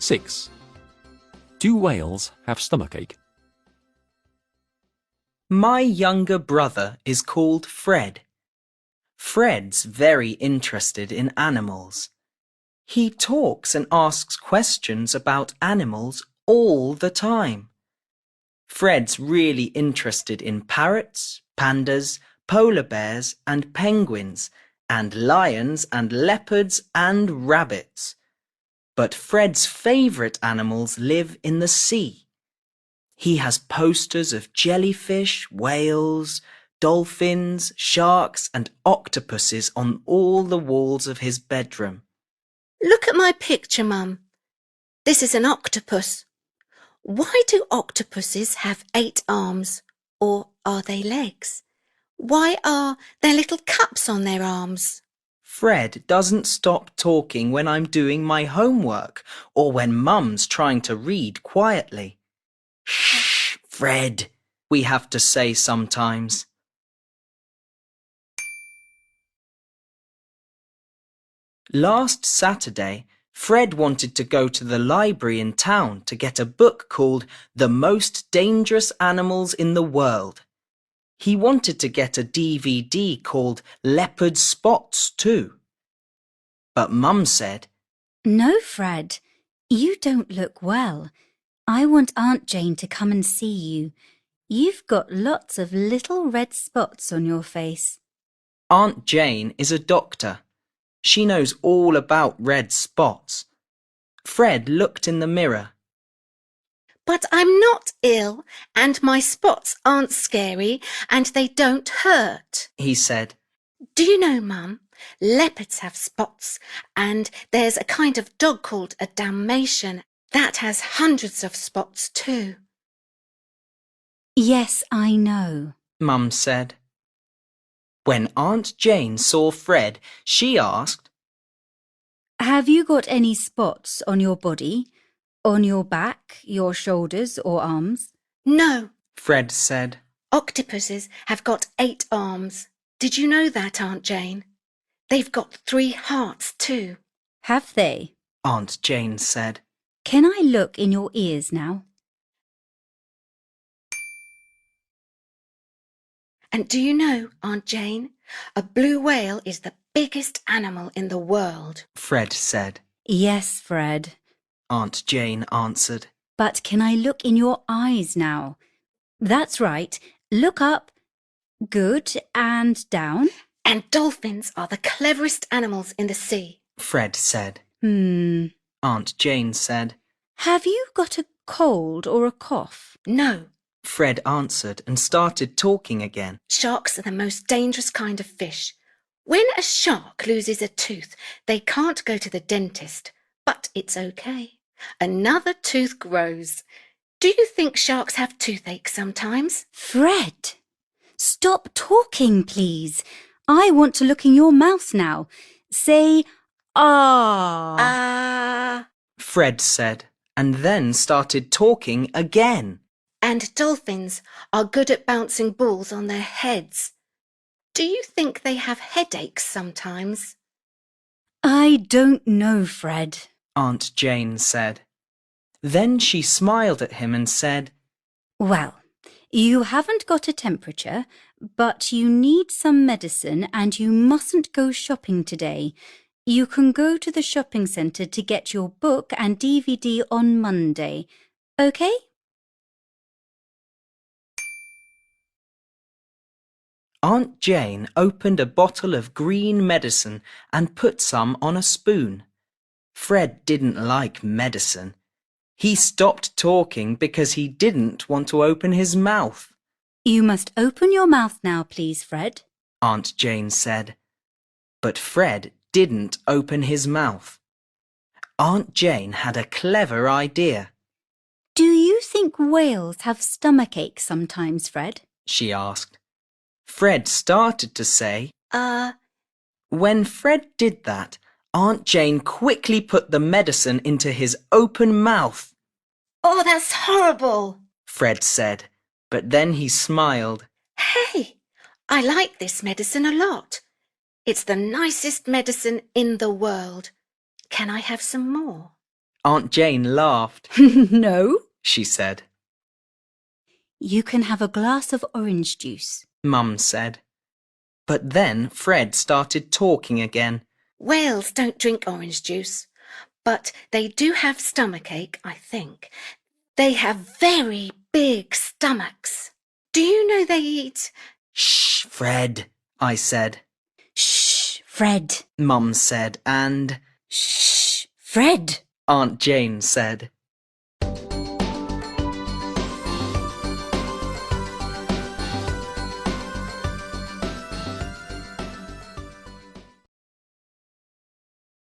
6. Do whales have stomachache? My younger brother is called Fred. Fred's very interested in animals. He talks and asks questions about animals all the time. Fred's really interested in parrots, pandas, polar bears and penguins, and lions and leopards and rabbits. But Fred's favourite animals live in the sea. He has posters of jellyfish, whales, dolphins, sharks and octopuses on all the walls of his bedroom. Look at my picture, Mum. This is an octopus. Why do octopuses have 8 arms? Or are they legs? Why are there little cups on their arms? Fred doesn't stop talking when I'm doing my homework or when Mum's trying to read quietly. Shh, Fred, we have to say sometimes. Last Saturday, Fred wanted to go to the library in town to get a book called The Most Dangerous Animals in the World. He wanted to get a DVD called Leopard Spots too. But Mum said, "No, Fred, you don't look well. I want Aunt Jane to come and see you. You've got lots of little red spots on your face." Aunt Jane is a doctor. She knows all about red spots. Fred looked in the mirror. But I'm not ill, and my spots aren't scary, and they don't hurt, he said. Do you know, Mum, leopards have spots, and there's a kind of dog called a Dalmatian that has hundreds of spots too. "Yes, I know," Mum said. When Aunt Jane saw Fred, she asked, "Have you got any spots on your body? On your back, your shoulders or arms?" No, Fred said. octopuses have got 8 arms. Did you know that, Aunt Jane? They've got 3 hearts too. "Have they?" Aunt Jane said. "Can I look in your ears now?" And do you know, Aunt Jane, a blue whale is the biggest animal in the world. Fred said. "Yes, Fred. Aunt Jane answered. But can I look in your eyes now? That's right. Look up. Good. And down." And dolphins are the cleverest animals in the sea. Fred said. Aunt Jane said. "Have you got a cold or a cough?" No, Fred answered and started talking again. sharks are the most dangerous kind of fish. When a shark loses a tooth, they can't go to the dentist, but it's okay. Another tooth grows. Do you think sharks have toothache sometimes? "Fred, stop talking, please. I want to look in your mouth now. Say, ah." Ah. Fred said, and then started talking again. And dolphins are good at bouncing balls on their heads. Do you think they have headaches sometimes? "I don't know, Fred," Aunt Jane said. Then she smiled at him and said, "Well, you haven't got a temperature, but you need some medicine and you mustn't go shopping today. You can go to the shopping centre to get your book and DVD on Monday. OK?" Aunt Jane opened a bottle of green medicine and put some on a spoon. Fred didn't like medicine. He stopped talking because he didn't want to open his mouth. "You must open your mouth now, please, Fred," Aunt Jane said. But Fred didn't open his mouth. Aunt Jane had a clever idea. "Do you think whales have stomachache sometimes, Fred?" she asked. Fred started to say, When Fred did that, Aunt Jane quickly put the medicine into his open mouth. Oh, that's horrible, Fred said, but then he smiled. Hey, I like this medicine a lot. It's the nicest medicine in the world. Can I have some more? Aunt Jane laughed. No. She said. You can have a glass of orange juice. Mum said. But then Fred started talking again. Whales don't drink orange juice, but they do have stomachache, I think. They have very big stomachs. Do you know they eat? Shh, Fred, I said. Shh, Fred. Mum said, and Shh, Fred. Aunt Jane said.